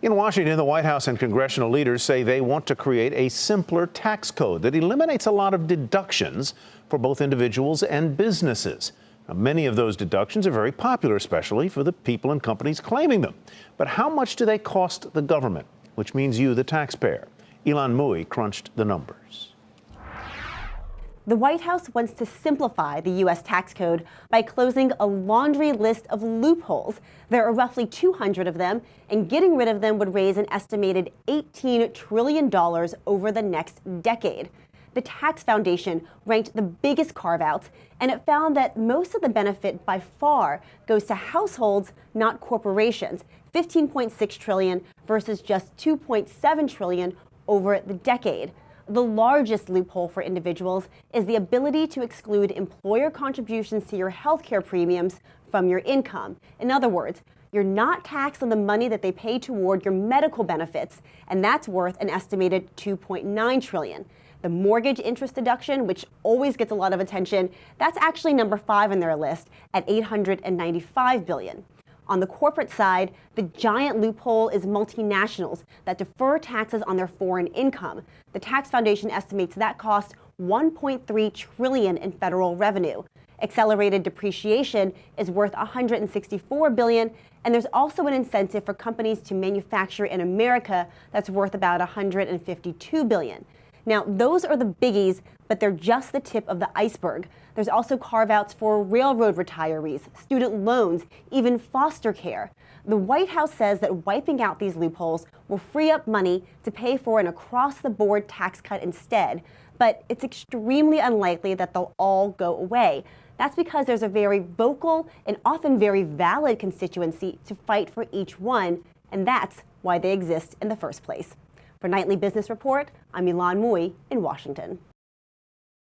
In Washington, the White House and congressional leaders say they want to create a simpler tax code that eliminates a lot of deductions for both individuals and businesses. Now, many of those deductions are very popular, especially for the people and companies claiming them. But how much do they cost the government, which means you, the taxpayer? Ylan Mui crunched the numbers. The White House wants to simplify the U.S. tax code by closing a laundry list of loopholes. There are roughly 200 of them, and getting rid of them would raise an estimated $18 trillion over the next decade. The Tax Foundation ranked the biggest carve-outs, and it found that most of the benefit by far goes to households, not corporations, $15.6 trillion versus just $2.7 trillion over the decade. The largest loophole for individuals is the ability to exclude employer contributions to your health care premiums from your income. In other words, you're not taxed on the money that they pay toward your medical benefits, and that's worth an estimated $2.9 trillion. The mortgage interest deduction, which always gets a lot of attention, that's actually number 5 on their list at $895 billion. On the corporate side, the giant loophole is multinationals that defer taxes on their foreign income. The Tax Foundation estimates that costs $1.3 trillion in federal revenue. Accelerated depreciation is worth $164 billion, and there's also an incentive for companies to manufacture in America that's worth about $152 billion. Now, those are the biggies, but they're just the tip of the iceberg. There's also carve-outs for railroad retirees, student loans, even foster care. The White House says that wiping out these loopholes will free up money to pay for an across-the-board tax cut instead, but it's extremely unlikely that they'll all go away. That's because there's a very vocal and often very valid constituency to fight for each one, and that's why they exist in the first place. For Nightly Business Report, I'm Ylan Mui in Washington.